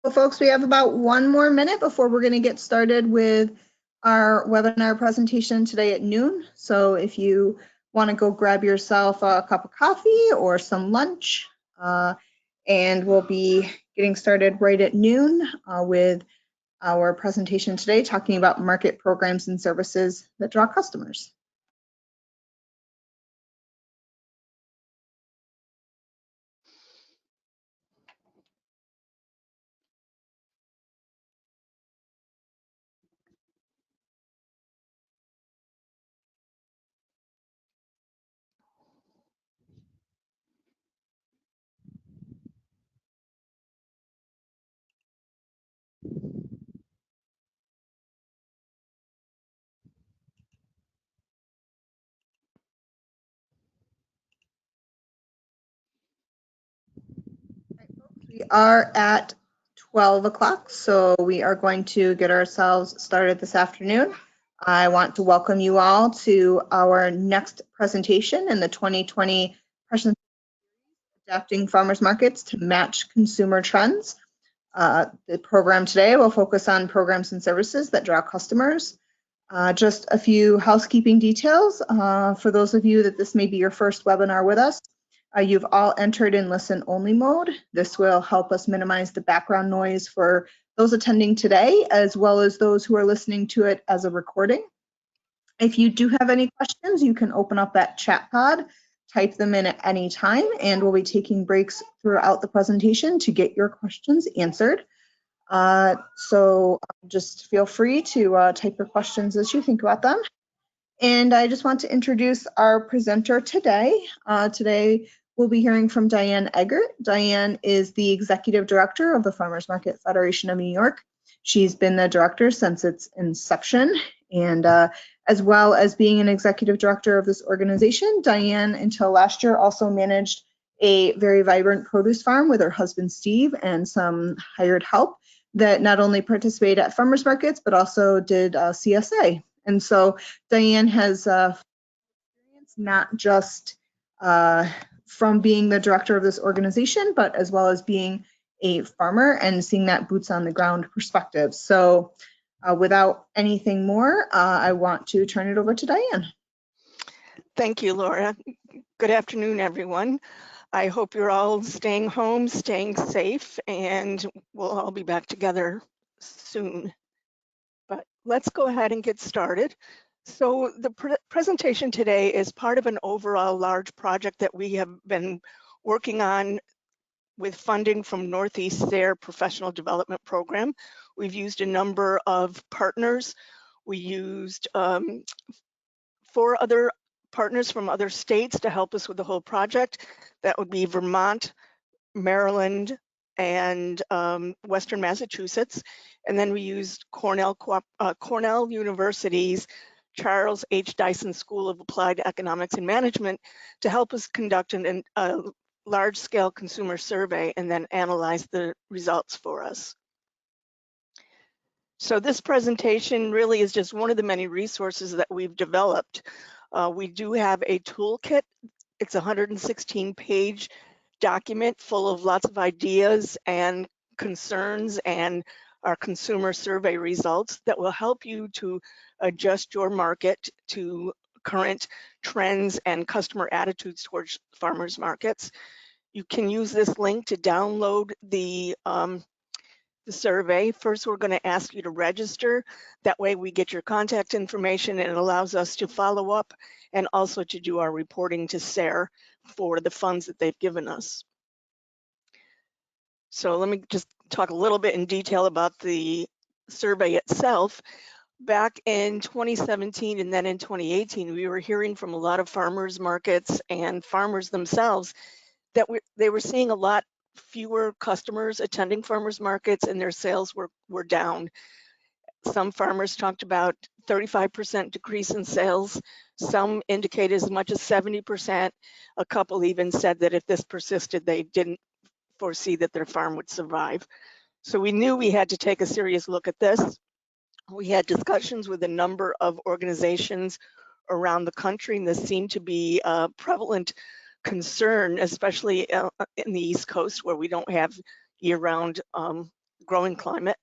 Well, folks, we have about 1 more minute before we're going to get started with our webinar presentation today at noon. So if you want to go grab yourself a cup of coffee or some lunch, and we'll be getting started right at noon with our presentation today, talking about market programs and services that draw customers. We are at 12 o'clock, so we are going to get ourselves started this afternoon. I want to welcome you all to our next presentation in the 2020 presentation, Adapting Farmers Markets to Match Consumer Trends. The program today will focus on programs and services that draw customers. Just a few housekeeping details for those of you that this may be your first webinar with us. You've all entered in listen-only mode. This will help us minimize the background noise for those attending today, as well as those who are listening to it as a recording. If you do have any questions, you can open up that chat pod, type them in at any time, and we'll be taking breaks throughout the presentation to get your questions answered. So just feel free to type your questions as you think about them. And I just want to introduce our presenter today. Today, we'll be hearing from Diane Eggert. Diane is the Executive Director of the Farmers Market Federation of New York. She's been the director since its inception, and as well as being an Executive Director of this organization, Diane, until last year, also managed a very vibrant produce farm with her husband, Steve, and some hired help that not only participate at farmers markets, but also did CSA. And so Diane has experience not just from being the director of this organization, but as well as being a farmer and seeing that boots on the ground perspective. So without anything more, I want to turn it over to Diane. Thank you, Laura. Good afternoon, everyone. I hope you're all staying home, staying safe, and we'll all be back together soon. But let's go ahead and get started. So the presentation today is part of an overall large project that we have been working on with funding from Northeast SARE Professional Development Program. We've used a number of partners. We used 4 other partners from other states to help us with the whole project. That would be Vermont, Maryland, and Western Massachusetts. And then we used Cornell University's Charles H. Dyson School of Applied Economics and Management to help us conduct a large-scale consumer survey and then analyze the results for us. So this presentation really is just one of the many resources that we've developed. We do have a toolkit. It's a 116-page document full of lots of ideas and concerns and our consumer survey results that will help you to adjust your market to current trends and customer attitudes towards farmers markets. You can use this link to download the survey. First, we're going to ask you to register. That way we get your contact information and it allows us to follow up and also to do our reporting to SARE for the funds that they've given us. So let me just talk a little bit in detail about the survey itself. Back in 2017 and then in 2018, we were hearing from a lot of farmers markets and farmers themselves that they were seeing a lot fewer customers attending farmers markets and their sales were down. Some farmers talked about 35% decrease in sales. Some indicate as much as 70%. A couple even said that if this persisted, they didn't foresee that their farm would survive. So we knew we had to take a serious look at this. We had discussions with a number of organizations around the country, and this seemed to be a prevalent concern, especially in the East Coast where we don't have year-round growing climate.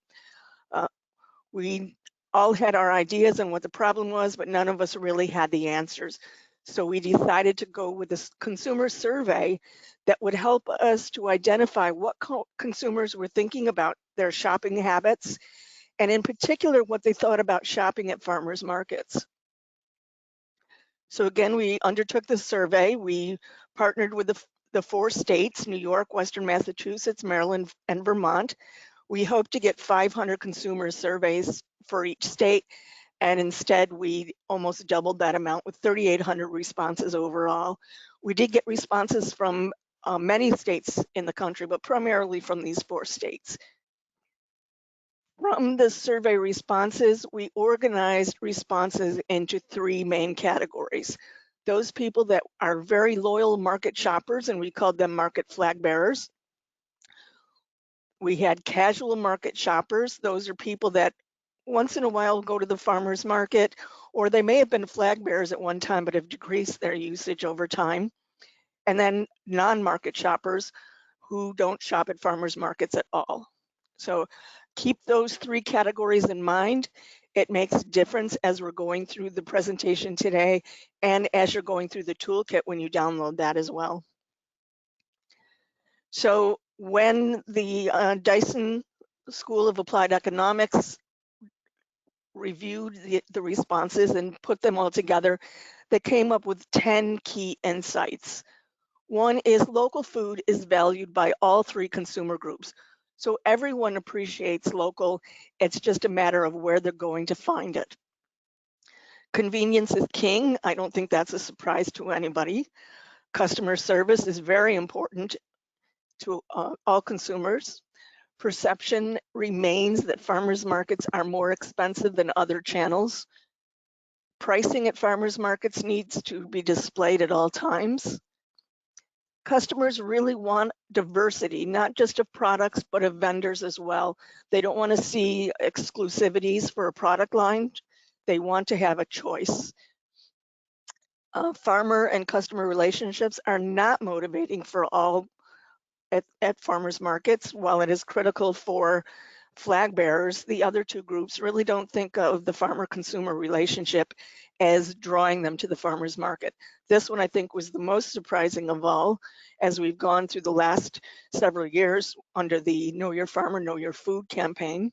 We all had our ideas on what the problem was, but none of us really had the answers. So we decided to go with this consumer survey that would help us to identify what consumers were thinking about their shopping habits, and in particular, what they thought about shopping at farmers markets. So again, we undertook this survey. We partnered with the 4 states, New York, Western Massachusetts, Maryland, and Vermont. We hope to get 500 consumer surveys for each state, and instead we almost doubled that amount with 3,800 responses overall. We did get responses from many states in the country, but primarily from these 4 states. From the survey responses, we organized responses into 3 main categories. Those people that are very loyal market shoppers, and we called them market flag bearers. We had casual market shoppers. Those are people that once in a while go to the farmer's market, or they may have been flag bearers at one time but have decreased their usage over time. And then non-market shoppers who don't shop at farmers markets at all. So keep those 3 categories in mind. It makes a difference as we're going through the presentation today and as you're going through the toolkit when you download that as well. So when the Dyson School of Applied Economics reviewed the responses and put them all together, they came up with 10 key insights. One is local food is valued by all 3 consumer groups. So everyone appreciates local. It's just a matter of where they're going to find it. Convenience is king. I don't think that's a surprise to anybody. Customer service is very important to all consumers. Perception remains that farmers markets are more expensive than other channels. Pricing at farmers markets needs to be displayed at all times. Customers really want diversity, not just of products, but of vendors as well. They don't want to see exclusivities for a product line. They want to have a choice. Farmer and customer relationships are not motivating for all at farmers markets. While it is critical for flag bearers, the other 2 groups really don't think of the farmer-consumer relationship as drawing them to the farmer's market. This one I think was the most surprising of all as we've gone through the last several years under the Know Your Farmer, Know Your Food campaign.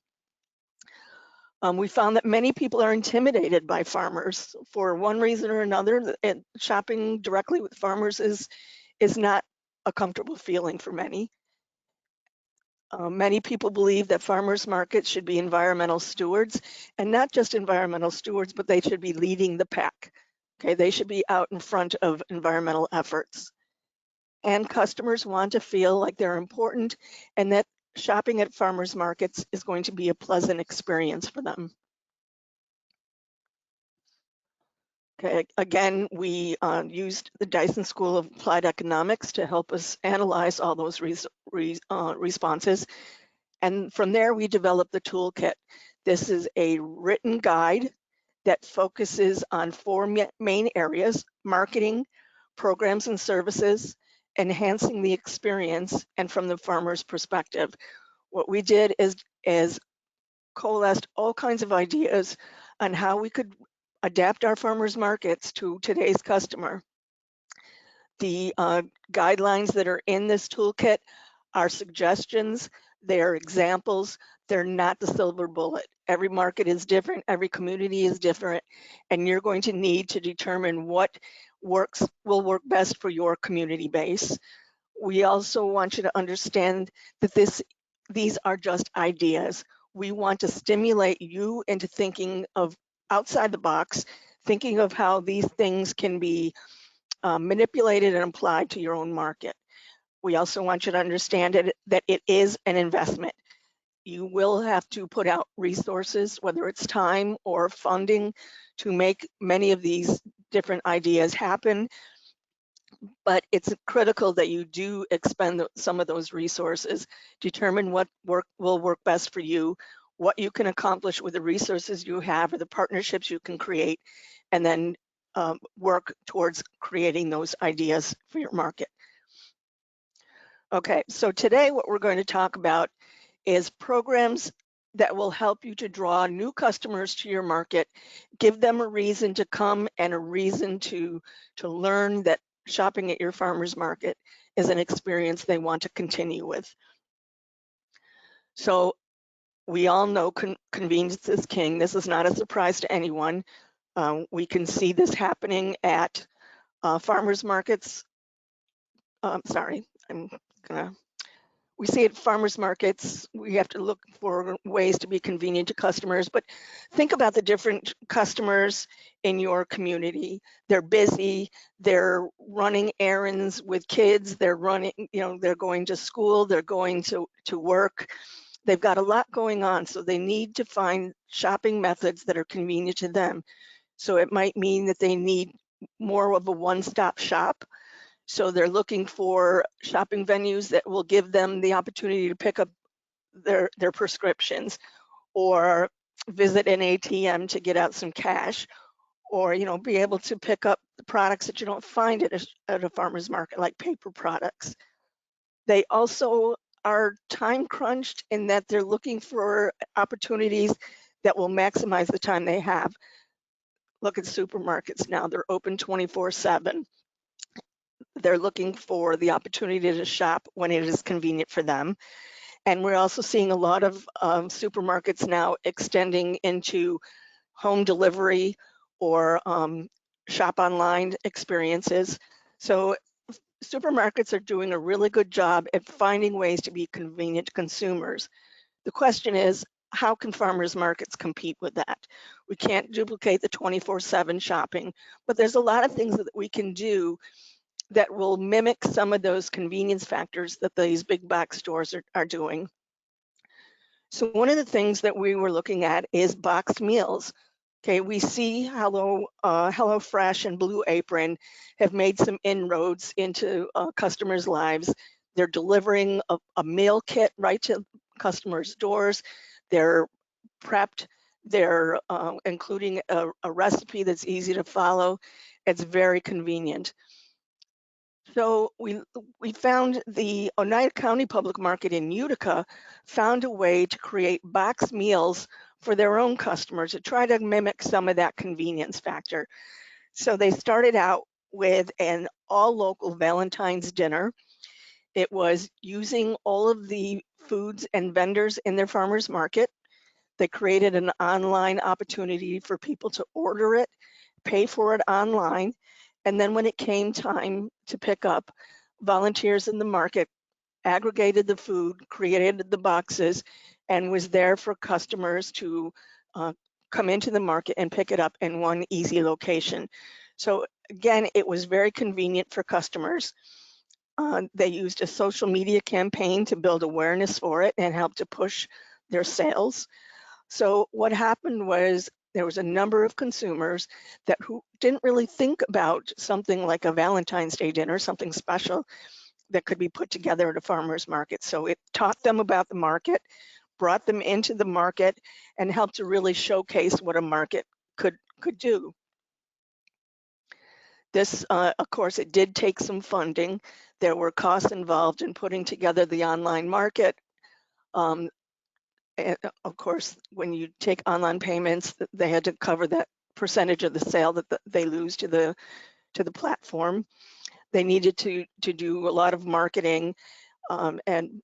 We found that many people are intimidated by farmers for one reason or another. Shopping directly with farmers is not a comfortable feeling for many. Many people believe that farmers markets should be environmental stewards, and not just environmental stewards, but they should be leading the pack. Okay, they should be out in front of environmental efforts. And customers want to feel like they're important and that shopping at farmers markets is going to be a pleasant experience for them. Okay, again, we used the Dyson School of Applied Economics to help us analyze all those responses. And from there, we developed the toolkit. This is a written guide that focuses on 4 main areas: marketing, programs and services, enhancing the experience, and from the farmer's perspective. What we did is coalesced all kinds of ideas on how we could adapt our farmers markets to today's customer. The guidelines that are in this toolkit are suggestions, they're examples, they're not the silver bullet. Every market is different, every community is different, and you're going to need to determine what will work best for your community base. We also want you to understand that these are just ideas. We want to stimulate you into thinking of outside the box, thinking of how these things can be manipulated and applied to your own market. We also want you to understand that it is an investment. You will have to put out resources, whether it's time or funding, to make many of these different ideas happen. But it's critical that you do expend some of those resources, determine what will work best for you, what you can accomplish with the resources you have or the partnerships you can create, and then work towards creating those ideas for your market. Okay, so today what we're going to talk about is programs that will help you to draw new customers to your market, give them a reason to come and a reason to learn that shopping at your farmer's market is an experience they want to continue with. So we all know convenience is king. This is not a surprise to anyone. We can see this happening at farmers markets. We see it at farmers markets. We have to look for ways to be convenient to customers, but think about the different customers in your community. They're busy, they're running errands with kids, they're running, they're going to school, they're going to work. They've got a lot going on, so they need to find shopping methods that are convenient to them. So it might mean that they need more of a one-stop shop. So they're looking for shopping venues that will give them the opportunity to pick up their prescriptions, or visit an ATM to get out some cash, or be able to pick up the products that you don't find at a farmer's market, like paper products. They also are time crunched in that they're looking for opportunities that will maximize the time they have. Look at supermarkets now, they're open 24/7. They're looking for the opportunity to shop when it is convenient for them. And we're also seeing a lot of supermarkets now extending into home delivery or shop online experiences. So supermarkets are doing a really good job at finding ways to be convenient to consumers. The question is, how can farmers markets compete with that? We can't duplicate the 24/7 shopping, but there's a lot of things that we can do that will mimic some of those convenience factors that these big box stores are doing. So one of the things that we were looking at is boxed meals. Okay, we see HelloFresh and Blue Apron have made some inroads into customers' lives. They're delivering a meal kit right to customers' doors. They're prepped. They're including a recipe that's easy to follow. It's very convenient. So we found the Oneida County Public Market in Utica found a way to create box meals for their own customers to try to mimic some of that convenience factor. So they started out with an all local Valentine's dinner. It was using all of the foods and vendors in their farmers market. They created an online opportunity for people to order it, pay for it online. And then when it came time to pick up, volunteers in the market aggregated the food, created the boxes, and was there for customers to come into the market and pick it up in one easy location. So again, it was very convenient for customers. They used a social media campaign to build awareness for it and help to push their sales. So what happened was there was a number of consumers who didn't really think about something like a Valentine's Day dinner, something special that could be put together at a farmer's market. So it taught them about the market, brought them into the market, and helped to really showcase what a market could do. This, of course, it did take some funding. There were costs involved in putting together the online market. And of course, when you take online payments, they had to cover that percentage of the sale that they lose to the platform. They needed to do a lot of marketing and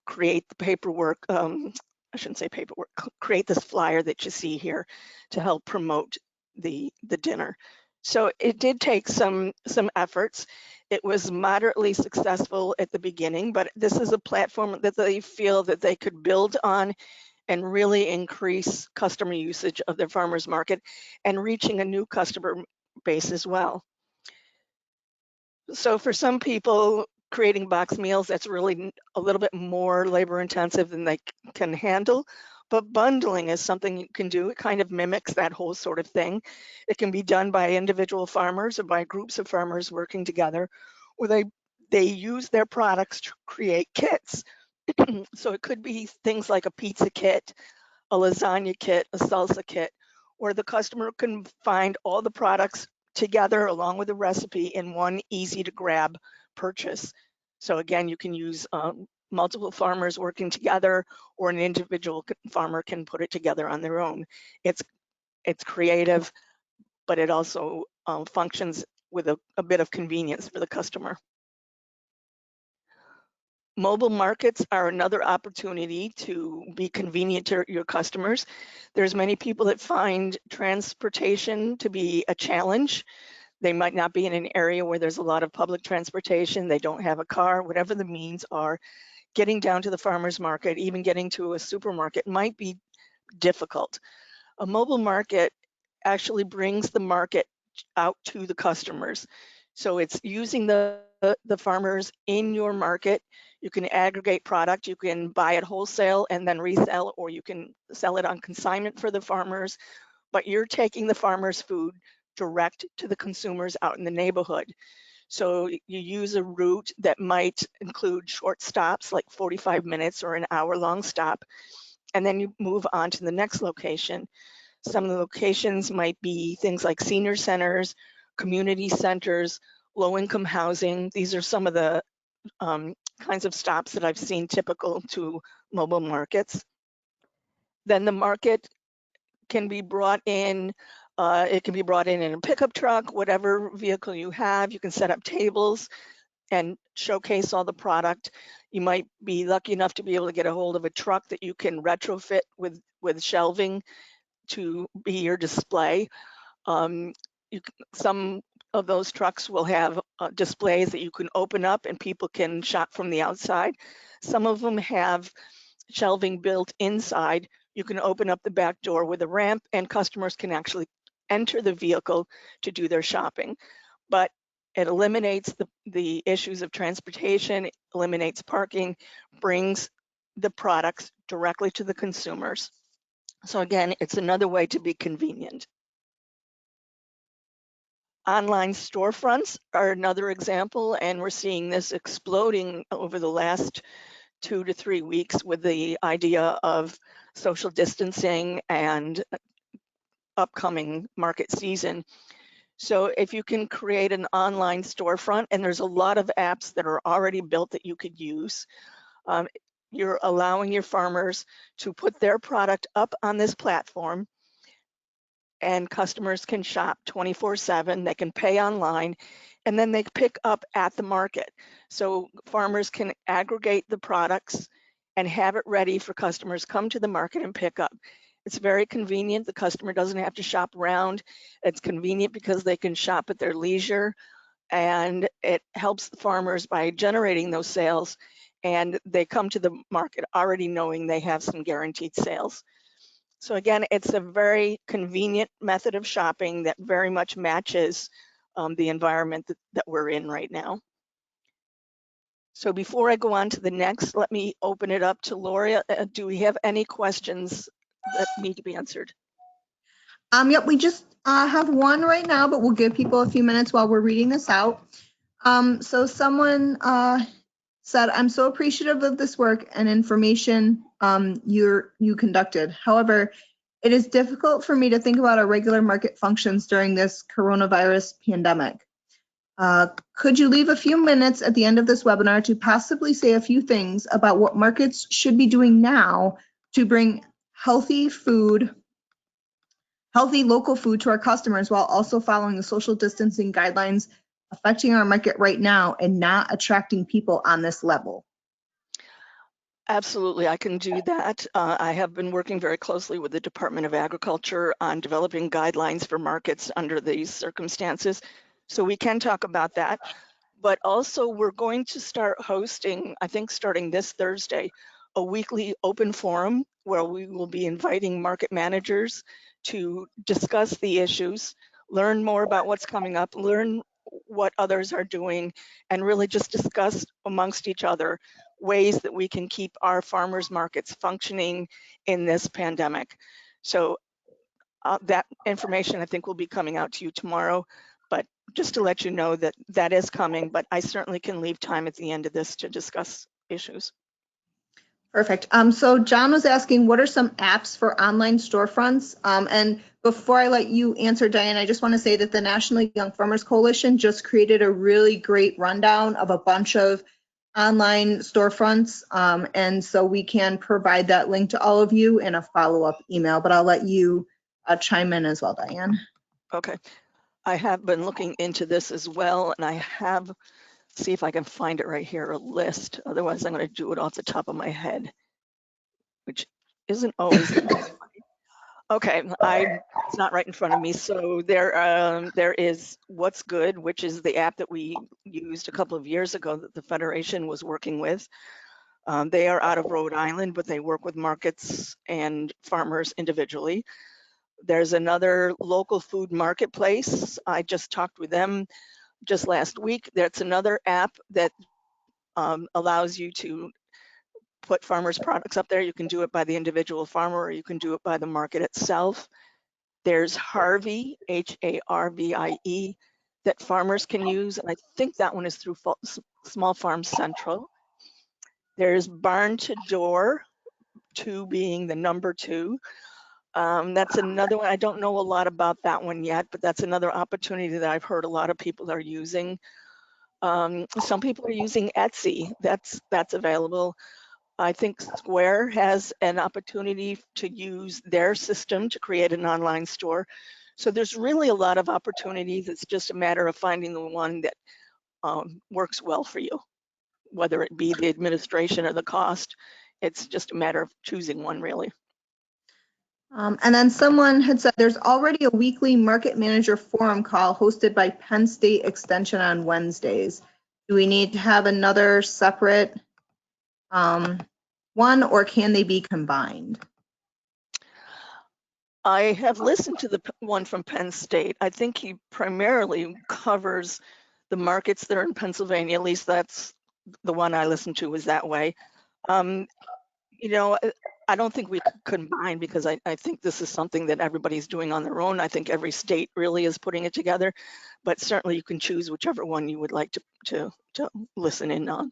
create the paperwork. I shouldn't say paperwork. Create this flyer that you see here to help promote the dinner. So it did take some efforts. It was moderately successful at the beginning, but this is a platform that they feel that they could build on and really increase customer usage of their farmers market and reaching a new customer base as well. So for some people, creating box meals, that's really a little bit more labor intensive than they can handle. But bundling is something you can do. It kind of mimics that whole sort of thing. It can be done by individual farmers or by groups of farmers working together, where they use their products to create kits. So it could be things like a pizza kit, a lasagna kit, a salsa kit, where the customer can find all the products together along with the recipe in one easy to grab purchase. So again, you can use multiple farmers working together, or an individual farmer can put it together on their own. It's creative, but it also functions with a bit of convenience for the customer. Mobile markets are another opportunity to be convenient to your customers. There's many people that find transportation to be a challenge. They might not be in an area where there's a lot of public transportation. They don't have a car, whatever the means are. Getting down to the farmer's market, even getting to a supermarket might be difficult. A mobile market actually brings the market out to the customers. So it's using the farmers in your market. You can aggregate product, you can buy it wholesale and then resell, or you can sell it on consignment for the farmers, but you're taking the farmers' food direct to the consumers out in the neighborhood. So you use a route that might include short stops, like 45 minutes or an hour-long stop, and then you move on to the next location. Some of the locations might be things like senior centers, community centers, low-income housing. These are some of the kinds of stops that I've seen typical to mobile markets. Then the market can be brought in. It can be brought in a pickup truck, whatever vehicle you have. You can set up tables and showcase all the product. You might be lucky enough to be able to get a hold of a truck that you can retrofit with shelving to be your display. Some of those trucks will have displays that you can open up and people can shop from the outside. Some of them have shelving built inside. You can open up the back door with a ramp and customers can actually enter the vehicle to do their shopping. But it eliminates the issues of transportation, eliminates parking, brings the products directly to the consumers. So again, it's another way to be convenient. Online storefronts are another example, and we're seeing this exploding over the last 2 to 3 weeks with the idea of social distancing and upcoming market season. So if you can create an online storefront, and there's a lot of apps that are already built that you could use, you're allowing your farmers to put their product up on this platform, and customers can shop 24/7. They can pay online, and then they pick up at the market. So farmers can aggregate the products and have it ready for customers come to the market and pick up. It's very convenient. The customer doesn't have to shop around. It's convenient because they can shop at their leisure, and it helps the farmers by generating those sales, and they come to the market already knowing they have some guaranteed sales. So again, it's a very convenient method of shopping that very much matches the environment that we're in right now. So before I go on to the next, let me open it up to Laura. Do we have any questions that need to be answered? Yep, we just have one right now, but we'll give people a few minutes while we're reading this out. So someone said, I'm so appreciative of this work and information you conducted. However, it is difficult for me to think about our regular market functions during this coronavirus pandemic. Could you leave a few minutes at the end of this webinar to possibly say a few things about what markets should be doing now to bring healthy local food to our customers while also following the social distancing guidelines affecting our market right now and not attracting people on this level? Absolutely, I can do that. I have been working very closely with the Department of Agriculture on developing guidelines for markets under these circumstances. So we can talk about that. But also we're going to start hosting, I think starting this Thursday, a weekly open forum where we will be inviting market managers to discuss the issues, learn more about what's coming up, learn what others are doing, and really just discuss amongst each other ways that we can keep our farmers markets functioning in this pandemic. So that information I think will be coming out to you tomorrow, but just to let you know that that is coming, but I certainly can leave time at the end of this to discuss issues. Perfect. So John was asking, what are some apps for online storefronts? And before I let you answer, Diane, I just want to say that the National Young Farmers Coalition just created a really great rundown of a bunch of online storefronts. And so we can provide that link to all of you in a follow-up email, but I'll let you chime in as well, Diane. Okay. I have been looking into this as well, and I have, see if I can find it right here, a list. Otherwise, I'm going to do it off the top of my head, which isn't always the best way. Okay, it's not right in front of me. So there is What's Good, which is the app that we used a couple of years ago that the Federation was working with. They are out of Rhode Island, but they work with markets and farmers individually. There's another local food marketplace. I just talked with them just last week. That's another app that allows you to put farmers' products up there. You can do it by the individual farmer, or you can do it by the market itself. There's Harvey, Harvie, that farmers can use, and I think that one is through Small Farm Central. There's Barn to Door, 2 being the number 2. That's another one. I don't know a lot about that one yet, but that's another opportunity that I've heard a lot of people are using. Some people are using Etsy. That's available. I think Square has an opportunity to use their system to create an online store. So there's really a lot of opportunities. It's just a matter of finding the one that works well for you, whether it be the administration or the cost. It's just a matter of choosing one, really. And then someone had said there's already a weekly market manager forum call hosted by Penn State Extension on Wednesdays. Do we need to have another separate one, or can they be combined? I have listened to the one from Penn State. I think he primarily covers the markets that are in Pennsylvania. At least that's the one I listened to, was that way. You know, I don't think we could combine, because I think this is something that everybody's doing on their own. I think every state really is putting it together, but certainly you can choose whichever one you would like to listen in on.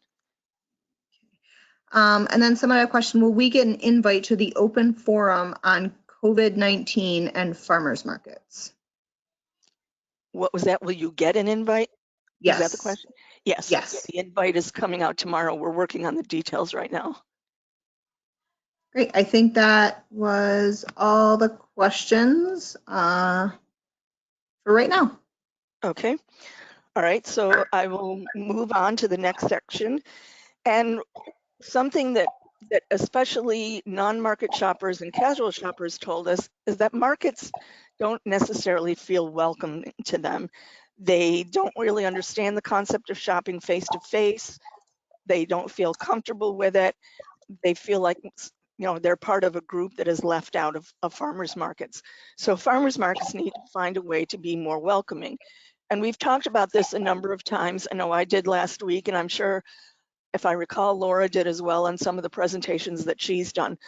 And then some other question, will we get an invite to the open forum on COVID-19 and farmers markets? What was that? Will you get an invite? Yes. Is that the question? Yes. Yes. The invite is coming out tomorrow. We're working on the details right now. Great. I think that was all the questions for right now. Okay. All right. So I will move on to the next section. And something that especially non-market shoppers and casual shoppers told us is that markets don't necessarily feel welcome to them. They don't really understand the concept of shopping face to face. They don't feel comfortable with it. They feel like, you know, they're part of a group that is left out of farmers markets. So farmers markets need to find a way to be more welcoming. And we've talked about this a number of times. I know I did last week, and I'm sure, if I recall, Laura did as well on some of the presentations that she's done.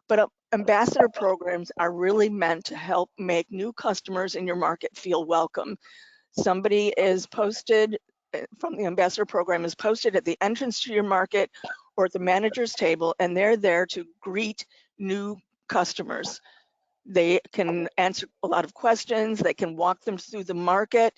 But ambassador programs are really meant to help make new customers in your market feel welcome. Somebody is posted from the ambassador program is posted at the entrance to your market or at the manager's table, and they're there to greet new customers. They can answer a lot of questions. They can walk them through the market.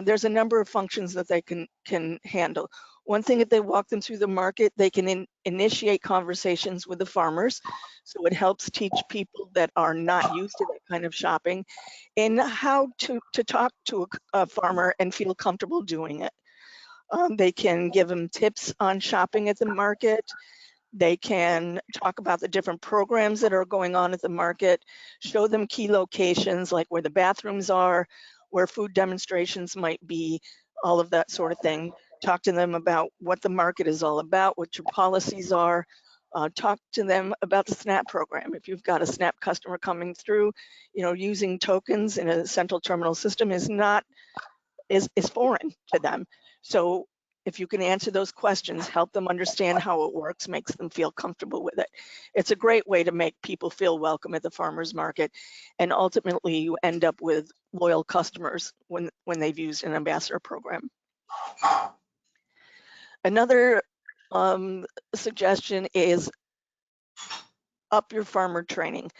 There's a number of functions that they can handle. One thing, if they walk them through the market, they can initiate conversations with the farmers. So it helps teach people that are not used to that kind of shopping in how to talk to a farmer and feel comfortable doing it. They can give them tips on shopping at the market. They can talk about the different programs that are going on at the market, show them key locations like where the bathrooms are, where food demonstrations might be, all of that sort of thing. Talk to them about what the market is all about, what your policies are. Talk to them about the SNAP program. If you've got a SNAP customer coming through, you know, using tokens in a central terminal system is foreign to them. So if you can answer those questions, help them understand how it works, makes them feel comfortable with it. It's a great way to make people feel welcome at the farmers market. And ultimately you end up with loyal customers when they've used an ambassador program. Another suggestion is up your farmer training.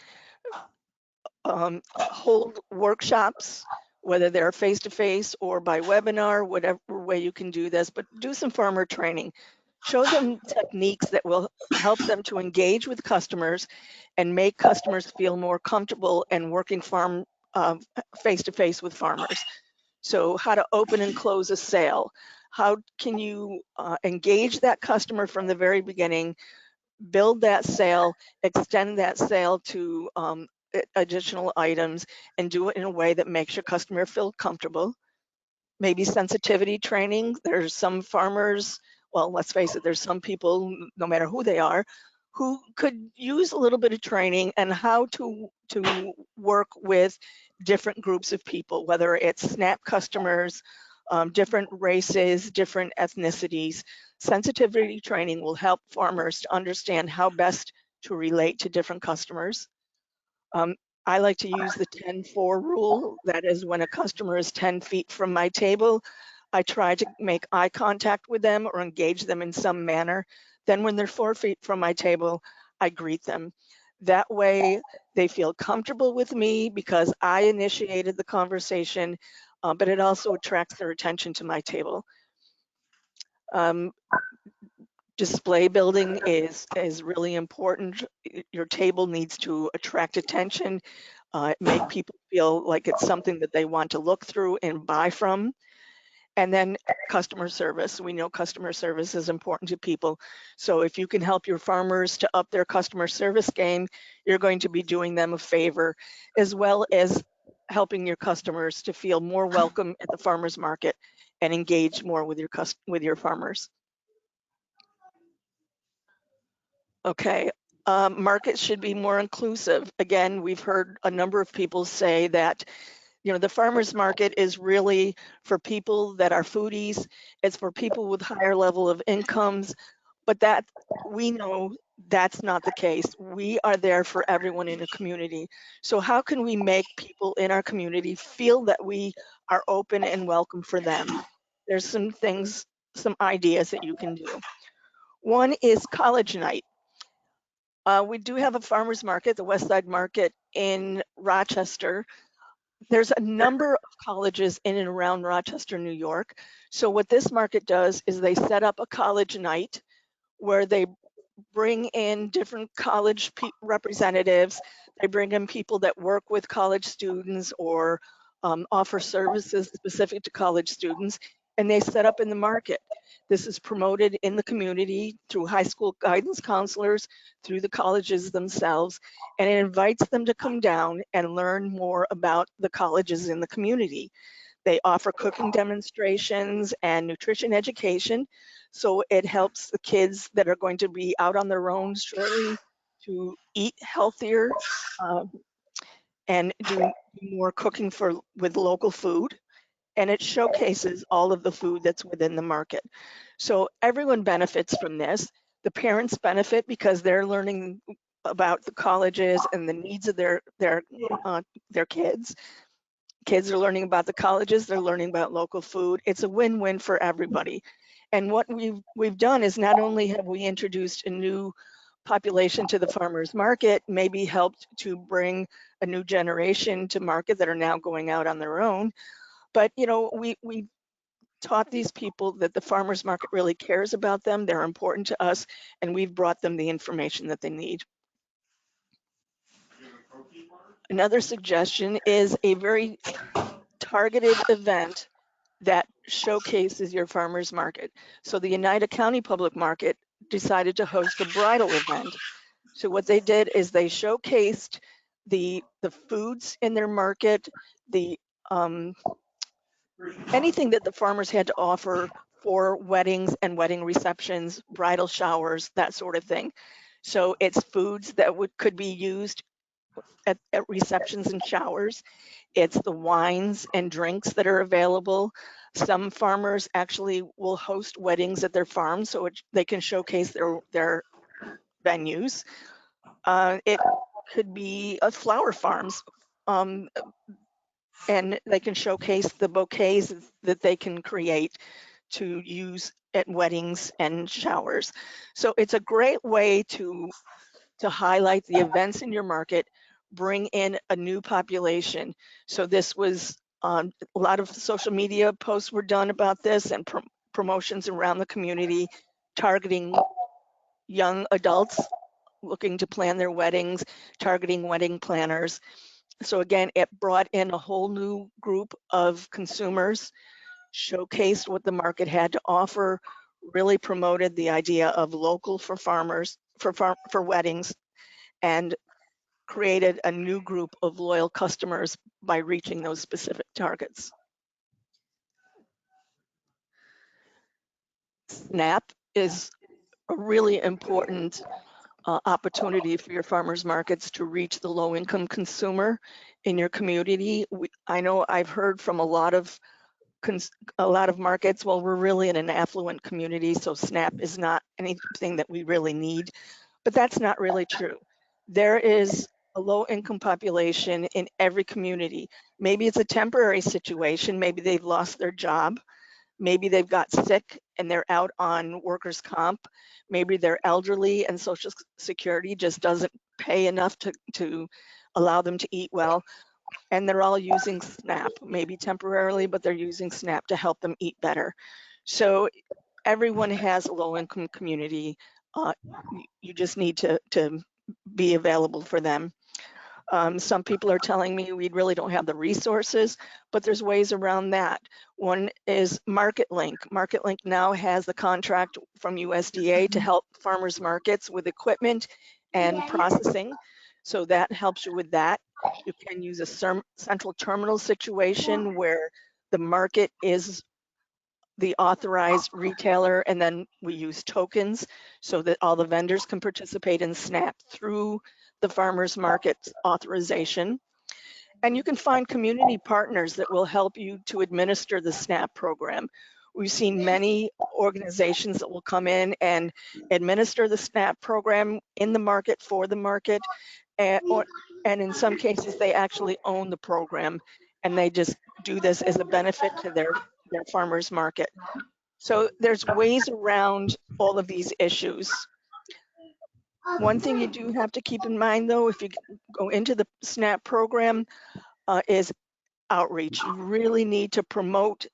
Hold workshops, whether they're face-to-face or by webinar, whatever way you can do this, but do some farmer training. Show them techniques that will help them to engage with customers and make customers feel more comfortable and working farm face-to-face with farmers. So how to open and close a sale. How can you engage that customer from the very beginning, build that sale, extend that sale to additional items, and do it in a way that makes your customer feel comfortable. Maybe sensitivity training. There's some farmers, well, let's face it, there's some people, no matter who they are, who could use a little bit of training and how to work with different groups of people, whether it's SNAP customers, different races, different ethnicities. Sensitivity training will help farmers to understand how best to relate to different customers. I like to use the 10-4 rule. That is, when a customer is 10 feet from my table, I try to make eye contact with them or engage them in some manner. Then when they're 4 feet from my table, I greet them. That way they feel comfortable with me because I initiated the conversation, but it also attracts their attention to my table. Display building is really important. Your table needs to attract attention, make people feel like it's something that they want to look through and buy from. And then customer service. We know customer service is important to people. So if you can help your farmers to up their customer service game, you're going to be doing them a favor, as well as helping your customers to feel more welcome at the farmers market and engage more with your farmers. Okay, markets should be more inclusive. Again, we've heard a number of people say that, the farmers market is really for people that are foodies. It's for people with higher level of incomes, but that we know that's not the case. We are there for everyone in a community. So how can we make people in our community feel that we are open and welcome for them? There's some ideas that you can do. One is college night. We do have a farmers market, the West Side Market in Rochester. There's a number of colleges in and around Rochester, New York. So what this market does is they set up a college night where they bring in different college representatives. They bring in people that work with college students or offer services specific to college students, and they set up in the market. This is promoted in the community through high school guidance counselors, through the colleges themselves, and it invites them to come down and learn more about the colleges in the community. They offer cooking demonstrations and nutrition education, so it helps the kids that are going to be out on their own shortly to eat healthier and do more cooking with local food. And it showcases all of the food that's within the market. So everyone benefits from this. The parents benefit because they're learning about the colleges and the needs of their kids. Kids are learning about the colleges, they're learning about local food. It's a win-win for everybody. And what we've done is not only have we introduced a new population to the farmers market, maybe helped to bring a new generation to market that are now going out on their own, but we taught these people that the farmers market really cares about them, they're important to us, and we've brought them the information that they need. Another suggestion is a very targeted event that showcases your farmers market. So the Oneida County Public Market decided to host a bridal event. So what they did is they showcased the foods in their market, the anything that the farmers had to offer for weddings and wedding receptions, bridal showers, that sort of thing. So it's foods that could be used at receptions and showers. It's the wines and drinks that are available. Some farmers actually will host weddings at their farm so they can showcase their venues. It could be flower farms, and they can showcase the bouquets that they can create to use at weddings and showers. So it's a great way to highlight the events in your market, bring in a new population. So this was a lot of social media posts were done about this and promotions around the community targeting young adults looking to plan their weddings, targeting wedding planners. So again, it brought in a whole new group of consumers, showcased what the market had to offer, really promoted the idea of local for farmers, for weddings, and created a new group of loyal customers by reaching those specific targets. SNAP is a really important opportunity for your farmers markets to reach the low income consumer in your community. I know I've heard from a lot of markets, well, we're really in an affluent community, so SNAP is not anything that we really need, but that's not really true. There is a low income population in every community. Maybe it's a temporary situation, maybe they've lost their job, maybe they've got sick and they're out on workers' comp. Maybe they're elderly and Social Security just doesn't pay enough to allow them to eat well. And they're all using SNAP, maybe temporarily, but they're using SNAP to help them eat better. So everyone has a low-income community. You just need to be available for them. Some people are telling me we really don't have the resources, but there's ways around that. One is MarketLink. MarketLink now has the contract from USDA to help farmers markets with equipment and processing. So that helps you with that. You can use a central terminal situation where the market is the authorized retailer, and then we use tokens so that all the vendors can participate in SNAP through the farmers market authorization. And you can find community partners that will help you to administer the SNAP program. We've seen many organizations that will come in and administer the SNAP program in the market for the market, and in some cases they actually own the program and they just do this as a benefit to their farmers market. So there's ways around all of these issues. One thing you do have to keep in mind though, if you go into the SNAP program, is outreach. You really need to promote,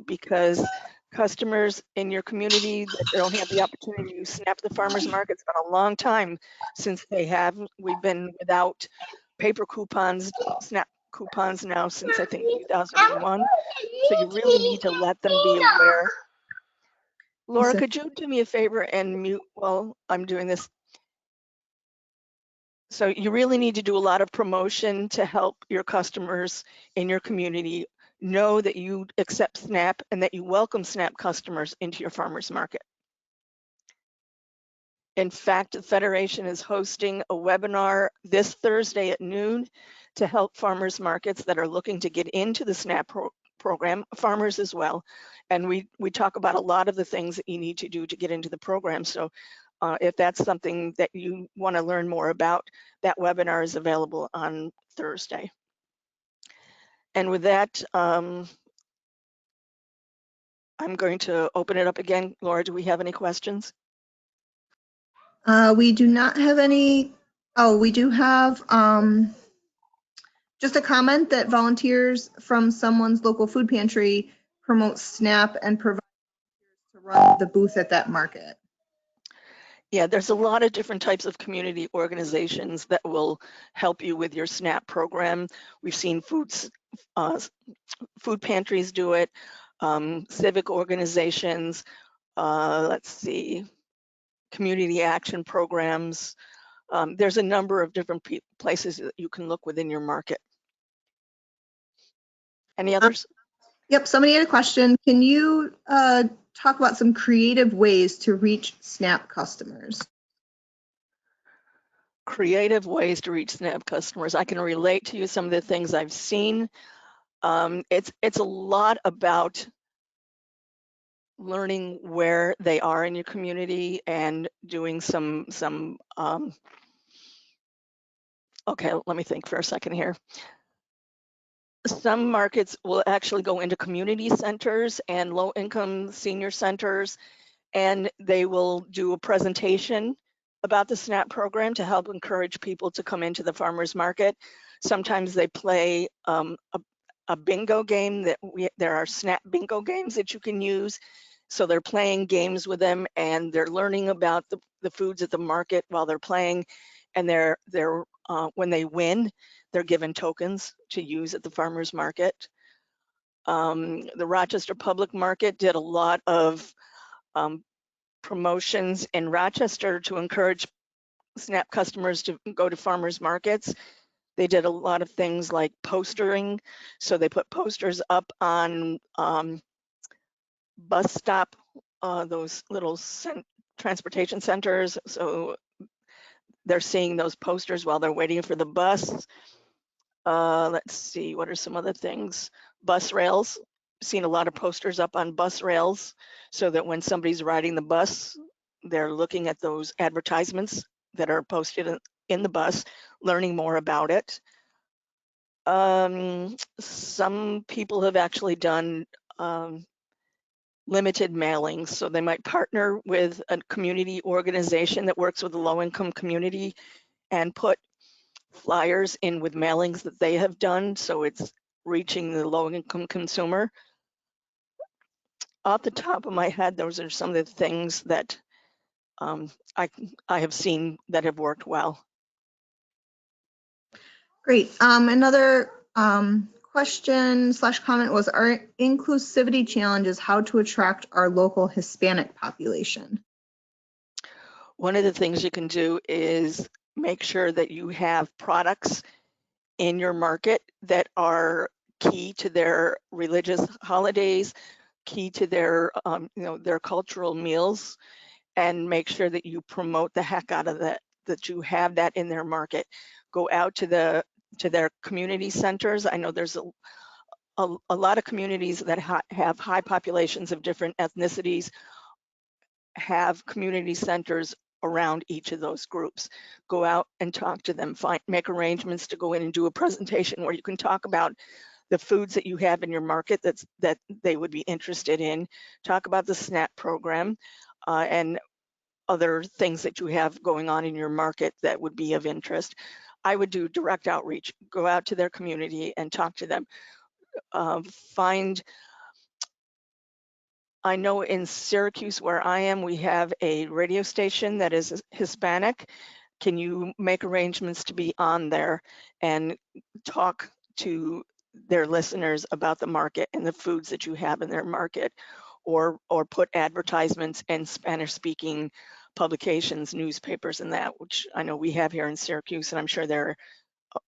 because customers in your community that don't have the opportunity to SNAP the farmers market, it's been a long time since they have. We've been without paper coupons, SNAP coupons now since I think 2001. So you really need to let them be aware. Laura, could you do me a favor and mute while I'm doing this? So you really need to do a lot of promotion to help your customers in your community know that you accept SNAP and that you welcome SNAP customers into your farmers market. In fact, the Federation is hosting a webinar this Thursday at noon to help farmers markets that are looking to get into the SNAP program, farmers as well. And we talk about a lot of the things that you need to do to get into the program. So if that's something that you want to learn more about, that webinar is available on Thursday. And with that, I'm going to open it up again. Laura, do we have any questions? We do not have any. Oh, we do have just a comment that volunteers from someone's local food pantry promote SNAP and provide to run the booth at that market. Yeah, there's a lot of different types of community organizations that will help you with your SNAP program. We've seen food pantries do it, civic organizations, let's see, community action programs. There's a number of different places that you can look within your market. Any others? Yep, somebody had a question. Can you talk about some creative ways to reach SNAP customers? Creative ways to reach SNAP customers. I can relate to you some of the things I've seen. It's a lot about learning where they are in your community and doing some okay, let me think for a second here. Some markets will actually go into community centers and low-income senior centers, and they will do a presentation about the SNAP program to help encourage people to come into the farmers market. Sometimes they play a bingo game there are SNAP bingo games that you can use So they're playing games with them and they're learning about the foods at the market while they're playing. And when they win, they're given tokens to use at the farmers market. The Rochester Public Market did a lot of promotions in Rochester to encourage SNAP customers to go to farmers markets. They did a lot of things like postering. So they put posters up on bus stop, those little transportation centers. So they're seeing those posters while they're waiting for the bus. Let's see, what are some other things? Bus rails. Seen a lot of posters up on bus rails so that when somebody's riding the bus, they're looking at those advertisements that are posted in the bus, learning more about it. Some people have actually done limited mailings. So they might partner with a community organization that works with the low-income community and put flyers in with mailings that they have done. So it's reaching the low-income consumer. Off the top of my head, those are some of the things that I have seen that have worked well. Great. Another question / comment was, our inclusivity challenges how to attract our local Hispanic population? One of the things you can do is make sure that you have products in your market that are key to their religious holidays, key to their their cultural meals, and make sure that you promote the heck out of that you have that in their market. Go out to their community centers. I know there's a lot of communities that have high populations of different ethnicities, have community centers around each of those groups. Go out and talk to them, make arrangements to go in and do a presentation where you can talk about the foods that you have in your market that they would be interested in, talk about the SNAP program and other things that you have going on in your market that would be of interest. I would do direct outreach, go out to their community and talk to them. I know in Syracuse where I am, we have a radio station that is Hispanic. Can you make arrangements to be on there and talk to their listeners about the market and the foods that you have in their market, or put advertisements in Spanish speaking publications, newspapers and that, which I know we have here in Syracuse, and I'm sure they're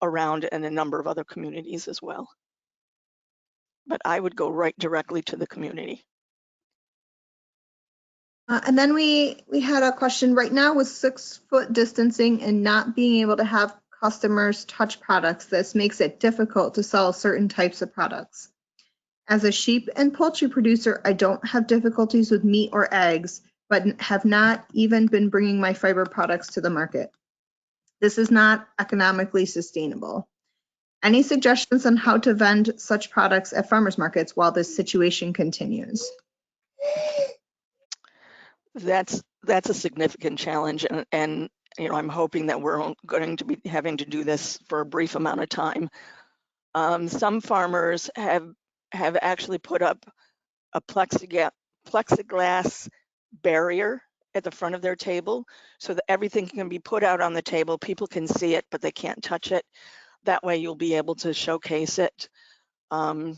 around in a number of other communities as well. But I would go right directly to the community. And then we had a question right now with 6-foot distancing and not being able to have customers touch products. This makes it difficult to sell certain types of products. As a sheep and poultry producer, I don't have difficulties with meat or eggs, but have not even been bringing my fiber products to the market. This is not economically sustainable. Any suggestions on how to vend such products at farmers markets while this situation continues? That's a significant challenge, and I'm hoping that we're going to be having to do this for a brief amount of time. Some farmers have actually put up a plexiglass barrier at the front of their table so that everything can be put out on the table. People can see it, but they can't touch it. That way you'll be able to showcase it. But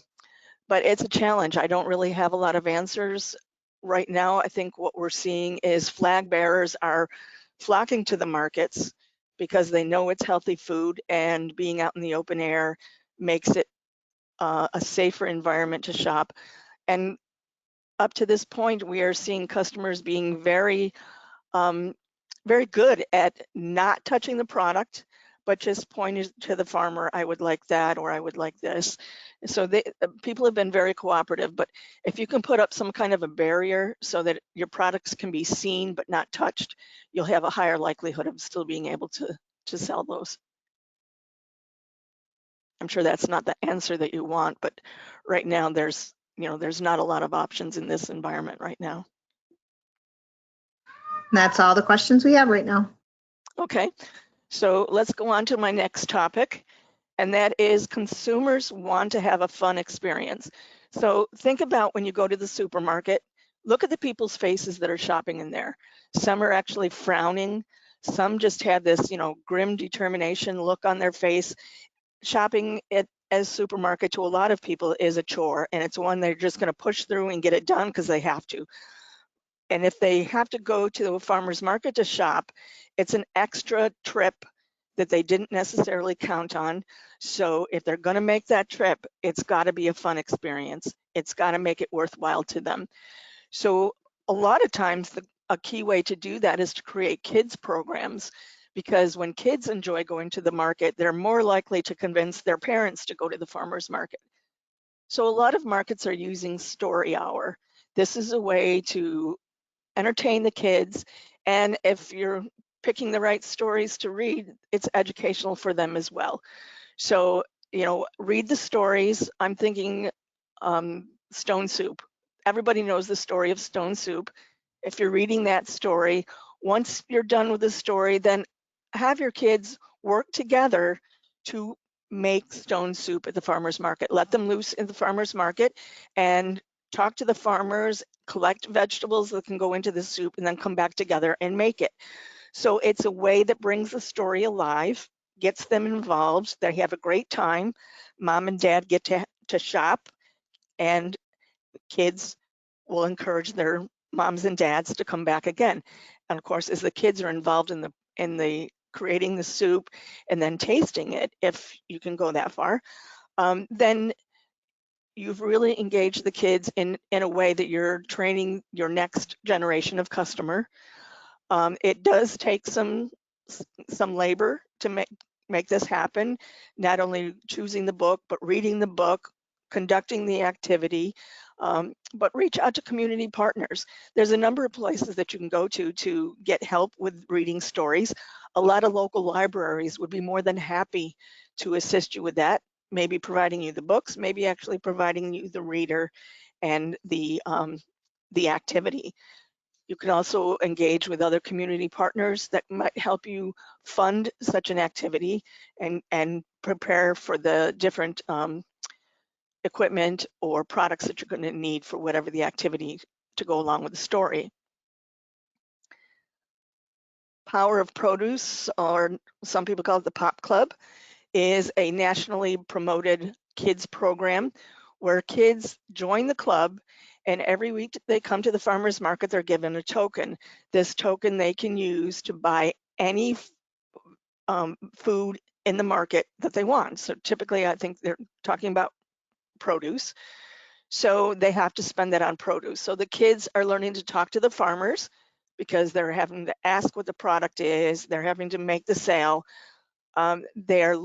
it's a challenge. I don't really have a lot of answers right now. I think what we're seeing is flag bearers are flocking to the markets because they know it's healthy food, and being out in the open air makes it a safer environment to shop. And up to this point, we are seeing customers being very, very good at not touching the product, but just pointing to the farmer, I would like that, or I would like this. So people have been very cooperative, but if you can put up some kind of a barrier so that your products can be seen but not touched, you'll have a higher likelihood of still being able to sell those. I'm sure that's not the answer that you want, but right now there's not a lot of options in this environment right now. That's all the questions we have right now. Okay, so let's go on to my next topic, and that is consumers want to have a fun experience. So think about when you go to the supermarket, look at the people's faces that are shopping in there. Some are actually frowning. Some just have this, grim determination look on their face. Shopping at as supermarket to a lot of people is a chore, and it's one they're just going to push through and get it done because they have to. And if they have to go to a farmer's market to shop, it's an extra trip that they didn't necessarily count on. So if they're going to make that trip, it's got to be a fun experience. It's got to make it worthwhile to them. So a lot of times a key way to do that is to create kids programs, because when kids enjoy going to the market, they're more likely to convince their parents to go to the farmer's market. So a lot of markets are using story hour. This is a way to entertain the kids, and if you're picking the right stories to read, it's educational for them as well. So, read the stories. I'm thinking stone soup. Everybody knows the story of stone soup. If you're reading that story, once you're done with the story, then have your kids work together to make stone soup at the farmer's market. Let them loose in the farmer's market and talk to the farmers, collect vegetables that can go into the soup, and then come back together and make it. So it's a way that brings the story alive, gets them involved. They have a great time. Mom and dad get to shop, and kids will encourage their moms and dads to come back again. And of course, as the kids are involved in the creating the soup and then tasting it, if you can go that far, then you've really engaged the kids in a way that you're training your next generation of customer. It does take some labor to make this happen, not only choosing the book, but reading the book, conducting the activity, but reach out to community partners. There's a number of places that you can go to get help with reading stories. A lot of local libraries would be more than happy to assist you with that, maybe providing you the books, maybe actually providing you the reader and the activity. You can also engage with other community partners that might help you fund such an activity and prepare for the different equipment or products that you're going to need for whatever the activity to go along with the story. Power of Produce, or some people call it the Pop Club, is a nationally promoted kids program where kids join the club, and every week they come to the farmer's market, they're given a token. This token they can use to buy any food in the market that they want. So typically, I think they're talking about produce. So they have to spend that on produce. So the kids are learning to talk to the farmers because they're having to ask what the product is. They're having to make the sale. They're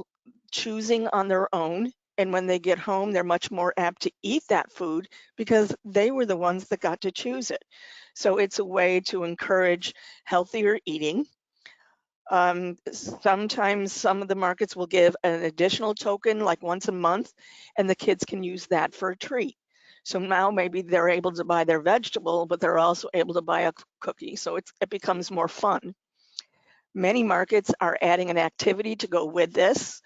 choosing on their own. And when they get home, they're much more apt to eat that food because they were the ones that got to choose it. So it's a way to encourage healthier eating. Sometimes some of the markets will give an additional token like once a month, and the kids can use that for a treat. So now maybe they're able to buy their vegetable, but they're also able to buy a cookie. So it becomes more fun. Many markets are adding an activity to go with this.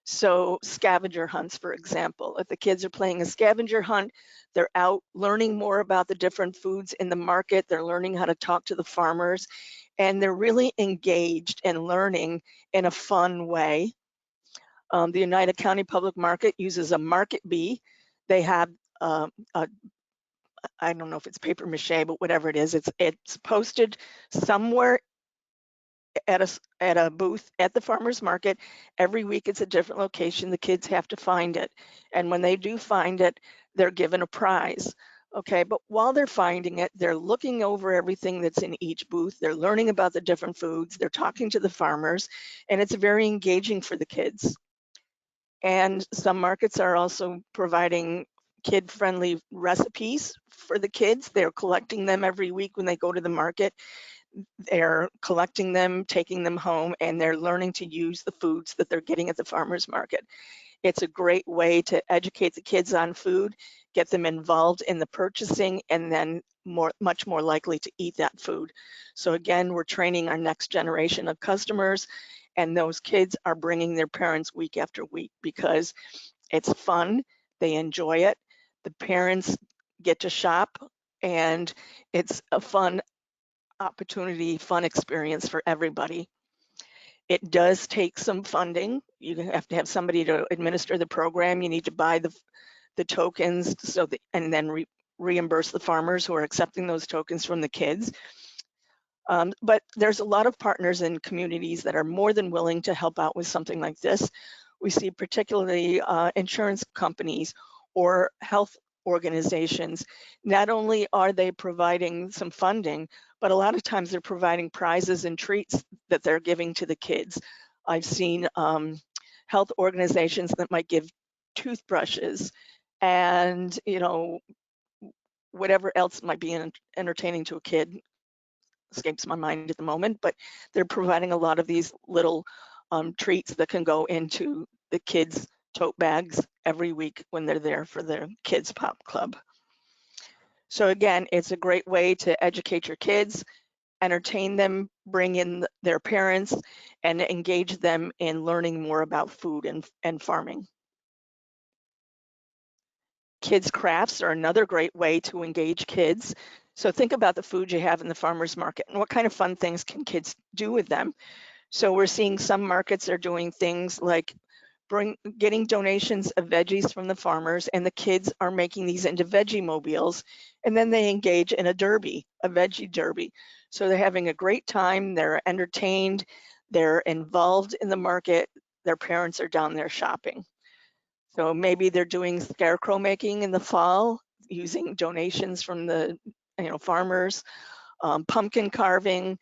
So scavenger hunts, for example, if the kids are playing a scavenger hunt, they're out learning more about the different foods in the market. They're learning how to talk to the farmers, and they're really engaged and learning in a fun way. The United County Public Market uses a market bee. They have I don't know if it's paper mache, but whatever it is, it's posted somewhere at a booth at the farmer's market. Every week it's a different location. The kids have to find it. And when they do find it, they're given a prize. Okay, but while they're finding it, they're looking over everything that's in each booth. They're learning about the different foods. They're talking to the farmers, and it's very engaging for the kids. And some markets are also providing kid-friendly recipes for the kids. They're collecting them every week when they go to the market. They're collecting them, taking them home, and they're learning to use the foods that they're getting at the farmer's market. It's a great way to educate the kids on food, get them involved in the purchasing, and then much more likely to eat that food. So again, we're training our next generation of customers, and those kids are bringing their parents week after week because it's fun, they enjoy it, the parents get to shop, and it's a fun opportunity, fun experience for everybody. It does take some funding. You have to have somebody to administer the program. You need to buy the tokens so that, and then reimburse the farmers who are accepting those tokens from the kids. But there's a lot of partners in communities that are more than willing to help out with something like this. We see particularly insurance companies or health organizations. Not only are they providing some funding, but a lot of times they're providing prizes and treats that they're giving to the kids. I've seen health organizations that might give toothbrushes and, you know, whatever else might be entertaining to a kid, escapes my mind at the moment, but they're providing a lot of these little treats that can go into the kids' tote bags every week when they're there for their kids' pop club. So again, it's a great way to educate your kids, entertain them, bring in their parents, and engage them in learning more about food and farming. Kids crafts are another great way to engage kids. So think about the food you have in the farmer's market and what kind of fun things can kids do with them. So we're seeing some markets are doing things like getting donations of veggies from the farmers, and the kids are making these into veggie mobiles, and then they engage in a derby, a veggie derby. So they're having a great time, they're entertained, they're involved in the market, their parents are down there shopping. So maybe they're doing scarecrow making in the fall using donations from the farmers, pumpkin carving.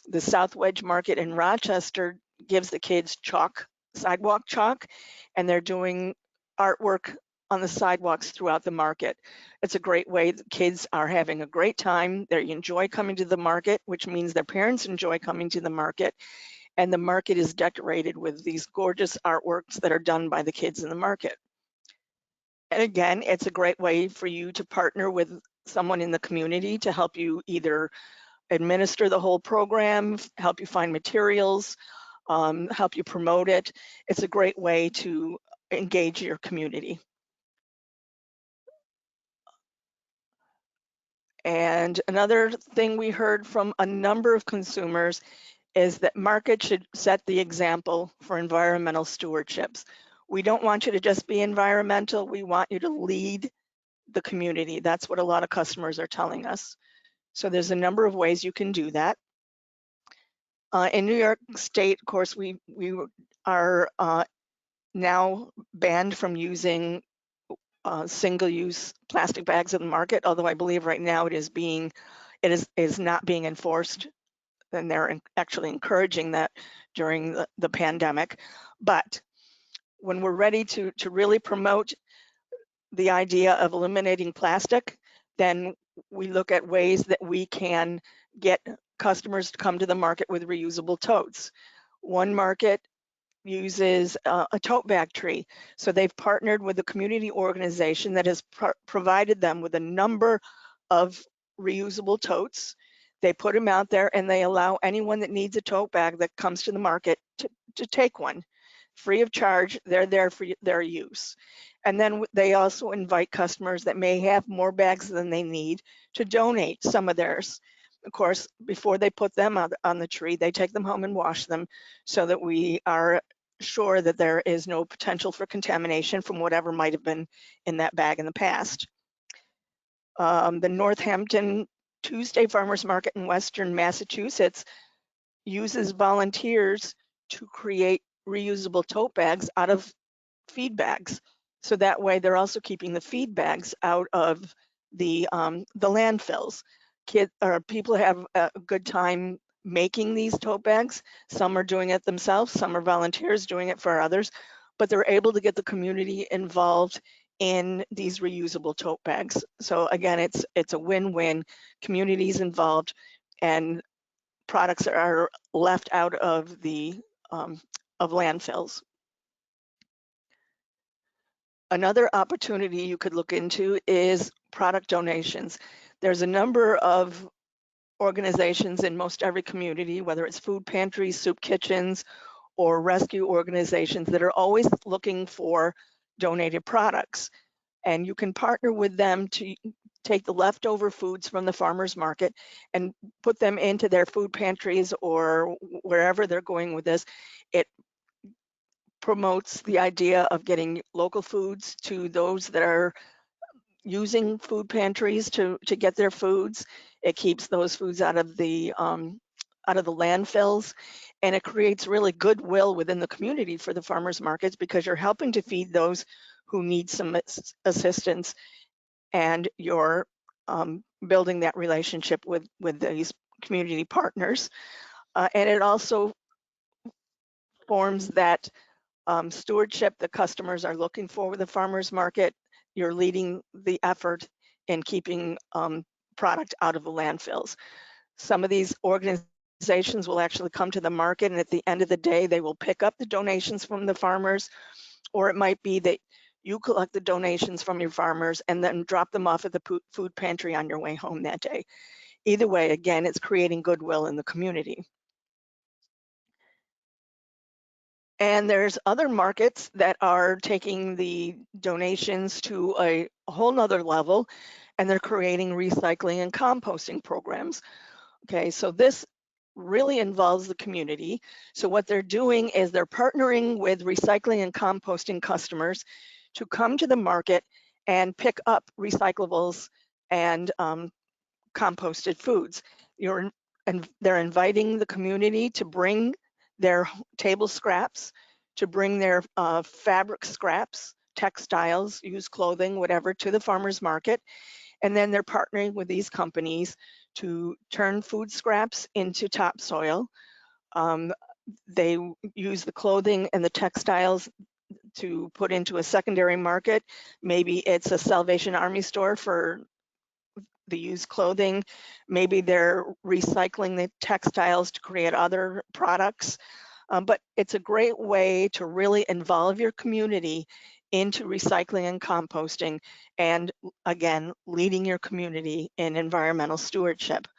The South Wedge Market in Rochester gives the kids sidewalk chalk, and they're doing artwork on the sidewalks throughout the market. It's a great way. The kids are having a great time. They enjoy coming to the market, which means their parents enjoy coming to the market. And the market is decorated with these gorgeous artworks that are done by the kids in the market. And again, it's a great way for you to partner with someone in the community to help you either administer the whole program, help you find materials, help you promote it. It's a great way to engage your community. And another thing we heard from a number of consumers is that markets should set the example for environmental stewardships. We don't want you to just be environmental, we want you to lead the community. That's what a lot of customers are telling us. So there's a number of ways you can do that. In New York State, of course, we are now banned from using single-use plastic bags in the market, although I believe right now it is not being enforced, and they're actually encouraging that during the pandemic. But when we're ready to really promote the idea of eliminating plastic, then we look at ways that we can get customers to come to the market with reusable totes. One market uses a tote bag tree. So they've partnered with a community organization that has provided them with a number of reusable totes. They put them out there and they allow anyone that needs a tote bag that comes to the market to take one. Free of charge, they're there for their use. And then they also invite customers that may have more bags than they need to donate some of theirs. Of course, before they put them on the tree, they take them home and wash them so that we are sure that there is no potential for contamination from whatever might have been in that bag in the past. The Northampton Tuesday Farmers Market in Western Massachusetts uses volunteers to create reusable tote bags out of feed bags. So that way they're also keeping the feed bags out of the landfills. People have a good time making these tote bags. Some are doing it themselves, some are volunteers doing it for others, but they're able to get the community involved in these reusable tote bags. So again, it's a win-win, communities involved, and products are left out of the of landfills. Another opportunity you could look into is product donations. There's a number of organizations in most every community, whether it's food pantries, soup kitchens, or rescue organizations that are always looking for donated products. And you can partner with them to take the leftover foods from the farmers market and put them into their food pantries or wherever they're going with this. It promotes the idea of getting local foods to those that are using food pantries to get their foods. It keeps those foods out of the landfills, and it creates really goodwill within the community for the farmers markets because you're helping to feed those who need some assistance, and you're building that relationship with these community partners. And it also forms that stewardship the customers are looking for with the farmers market. You're leading the effort in keeping product out of the landfills. Some of these organizations will actually come to the market, and at the end of the day, they will pick up the donations from the farmers, or it might be that you collect the donations from your farmers and then drop them off at the food pantry on your way home that day. Either way, again, it's creating goodwill in the community. And there's other markets that are taking the donations to a whole nother level, and they're creating recycling and composting programs. Okay, so this really involves the community. So what they're doing is they're partnering with recycling and composting customers to come to the market and pick up recyclables and composted foods. And they're inviting the community to bring their table scraps, to bring their fabric scraps, textiles, used clothing, whatever, to the farmers market. And then they're partnering with these companies to turn food scraps into topsoil. They use the clothing and the textiles to put into a secondary market. Maybe it's a Salvation Army store for the used clothing. Maybe they're recycling the textiles to create other products. But it's a great way to really involve your community into recycling and composting, and again, leading your community in environmental stewardship.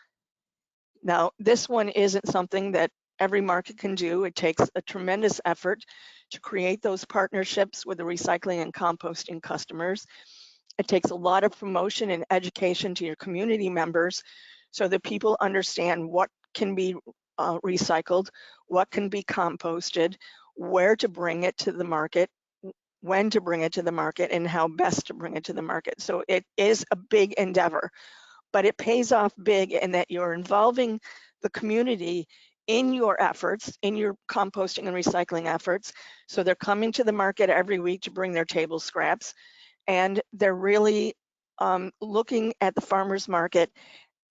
Now, this one isn't something that every market can do. It takes a tremendous effort to create those partnerships with the recycling and composting customers. It takes a lot of promotion and education to your community members so that people understand what can be recycled, what can be composted, where to bring it to the market, when to bring it to the market, and how best to bring it to the market. So it is a big endeavor, but it pays off big in that you're involving the community in your efforts, in your composting and recycling efforts. So they're coming to the market every week to bring their table scraps, and they're really looking at the farmers market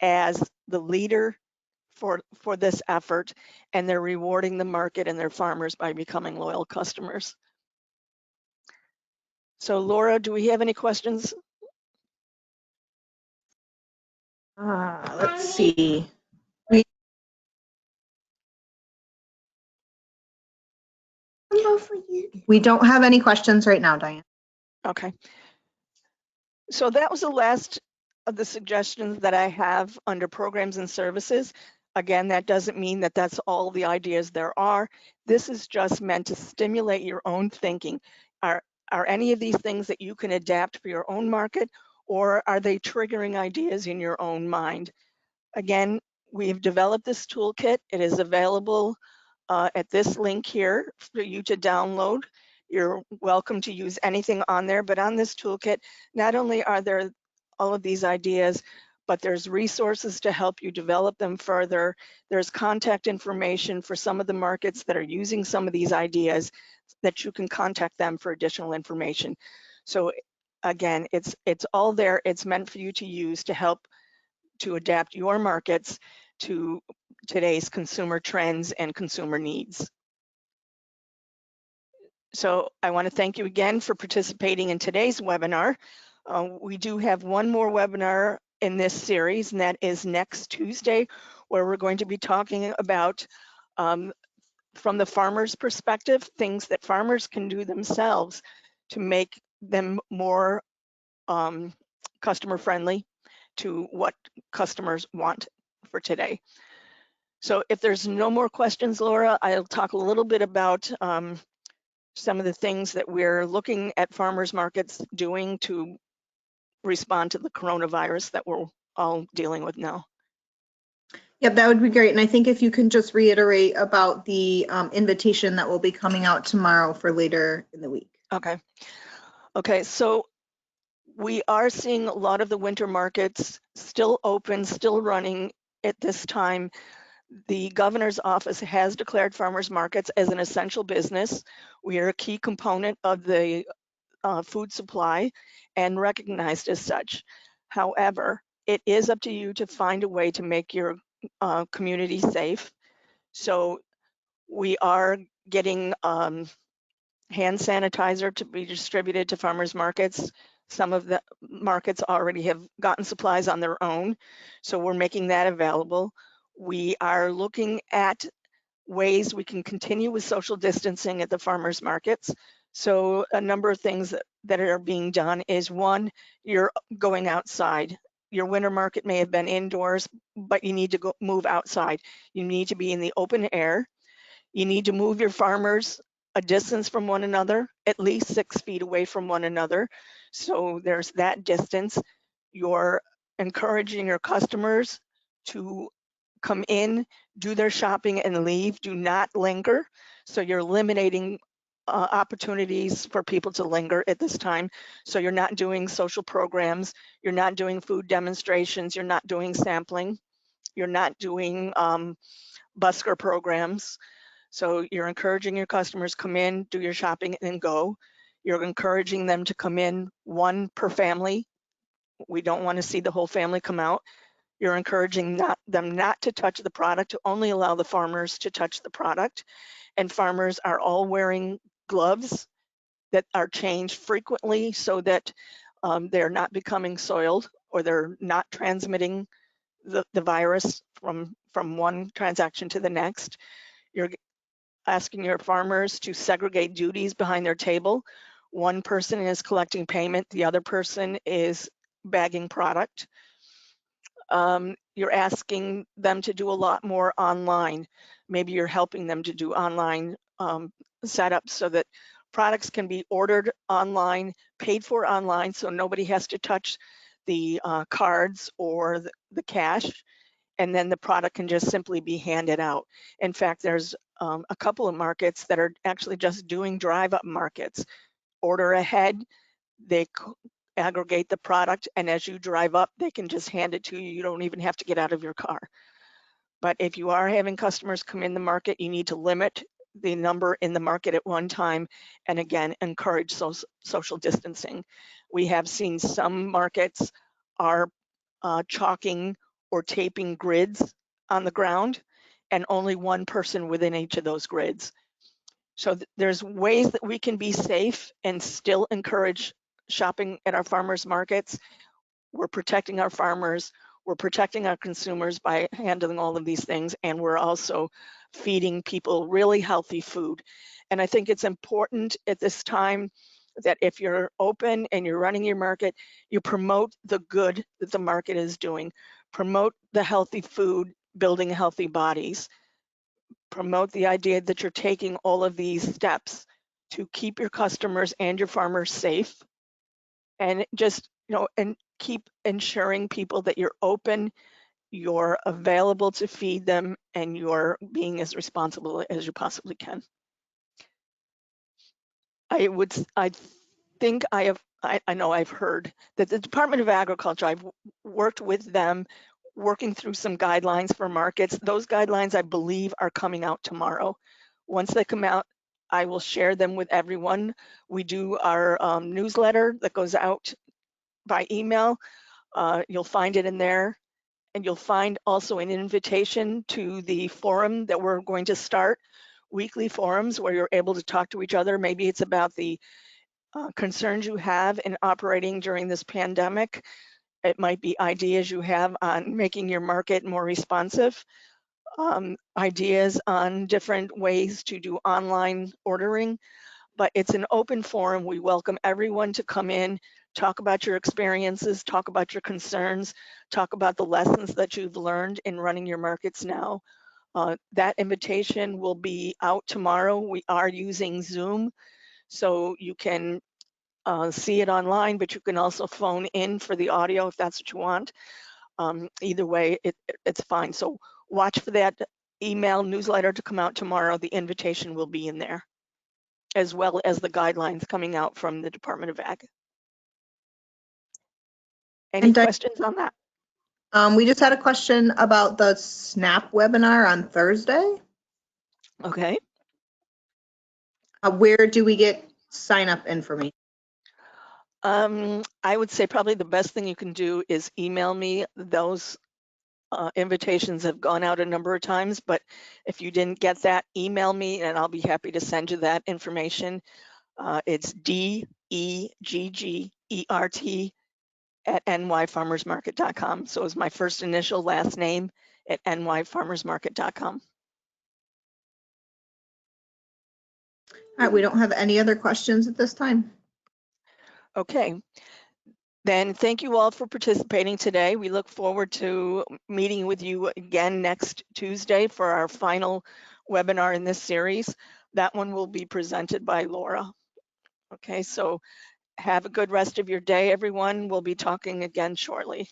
as the leader for this effort, and they're rewarding the market and their farmers by becoming loyal customers. So Laura, do we have any questions? Let's see. We don't have any questions right now, Diane. Okay. So that was the last of the suggestions that I have under programs and services. Again, that doesn't mean that that's all the ideas there are. This is just meant to stimulate your own thinking. Are any of these things that you can adapt for your own market, or are they triggering ideas in your own mind? Again, we've developed this toolkit. It is available at this link here for you to download. You're welcome to use anything on there, but on this toolkit, not only are there all of these ideas, but there's resources to help you develop them further. There's contact information for some of the markets that are using some of these ideas that you can contact them for additional information. So again, it's all there. It's meant for you to use to help to adapt your markets to today's consumer trends and consumer needs. So I want to thank you again for participating in today's webinar. We do have one more webinar in this series, and that is next Tuesday, where we're going to be talking about, from the farmer's perspective, things that farmers can do themselves to make them more customer friendly to what customers want for today. So if there's no more questions, Laura, I'll talk a little bit about some of the things that we're looking at farmers markets doing to respond to the coronavirus that we're all dealing with now. Yep, that would be great. And I think if you can just reiterate about the invitation that will be coming out tomorrow for later in the week. Okay, so we are seeing a lot of the winter markets still open, still running at this time. The governor's office has declared farmers markets as an essential business. We are a key component of the food supply and recognized as such. However, it is up to you to find a way to make your community safe. So we are getting hand sanitizer to be distributed to farmers markets. Some of the markets already have gotten supplies on their own, so we're making that available. We are looking at ways we can continue with social distancing at the farmers markets. So a number of things that are being done is, one, you're going outside. Your winter market may have been indoors, but you need to move outside. You need to be in the open air. You need to move your farmers a distance from one another, at least 6 feet away from one another. So there's that distance. You're encouraging your customers to come in, do their shopping and leave, do not linger. So you're eliminating opportunities for people to linger at this time. So you're not doing social programs, you're not doing food demonstrations, you're not doing sampling, you're not doing busker programs. So you're encouraging your customers, come in, do your shopping and go. You're encouraging them to come in, one per family. We don't want to see the whole family come out. You're encouraging them not to touch the product, to only allow the farmers to touch the product. And farmers are all wearing gloves that are changed frequently so that they're not becoming soiled or they're not transmitting the virus from one transaction to the next. You're asking your farmers to segregate duties behind their table. One person is collecting payment, the other person is bagging product. You're asking them to do a lot more online. Maybe you're helping them to do online setups so that products can be ordered online, paid for online, so nobody has to touch the cards or the cash, and then the product can just simply be handed out. In fact, there's a couple of markets that are actually just doing drive-up markets. Order ahead, they aggregate the product, and as you drive up, they can just hand it to you. You don't even have to get out of your car. But if you are having customers come in the market, you need to limit the number in the market at one time, and again, encourage social distancing. We have seen some markets are chalking or taping grids on the ground, and only one person within each of those grids. So there's ways that we can be safe and still encourage shopping at our farmers markets. We're protecting our farmers, we're protecting our consumers by handling all of these things, and we're also feeding people really healthy food. And I think it's important at this time that if you're open and you're running your market, you promote the good that the market is doing. Promote the healthy food, building healthy bodies. Promote the idea that you're taking all of these steps to keep your customers and your farmers safe. And just, and keep ensuring people that you're open, you're available to feed them, and you're being as responsible as you possibly can. I know I've heard that the Department of Agriculture, I've worked with them, working through some guidelines for markets. Those guidelines, I believe, are coming out tomorrow. Once they come out, I will share them with everyone. We do our newsletter that goes out by email. You'll find it in there. And you'll find also an invitation to the forum that we're going to start, weekly forums where you're able to talk to each other. Maybe it's about the concerns you have in operating during this pandemic. It might be ideas you have on making your market more responsive, ideas on different ways to do online ordering, but it's an open forum. We welcome everyone to come in, talk about your experiences, talk about your concerns, talk about the lessons that you've learned in running your markets now. That invitation will be out tomorrow. We are using Zoom, so you can see it online, but you can also phone in for the audio if that's what you want. Either way, it's fine. So watch for that email newsletter to come out tomorrow. The invitation will be in there, as well as the guidelines coming out from the Department of Ag. Any And questions on that? we just had a question about the SNAP webinar on Thursday. Okay. Where do we get sign up information? I would say probably the best thing you can do is email me. Those invitations have gone out a number of times, but if you didn't get that, email me and I'll be happy to send you that information. It's DEGGERT@nyfarmersmarket.com. So it's my first initial last name at nyfarmersmarket.com. All right, we don't have any other questions at this time. Okay. Then thank you all for participating today. We look forward to meeting with you again next Tuesday for our final webinar in this series. That one will be presented by Laura. Okay, so have a good rest of your day, everyone. We'll be talking again shortly.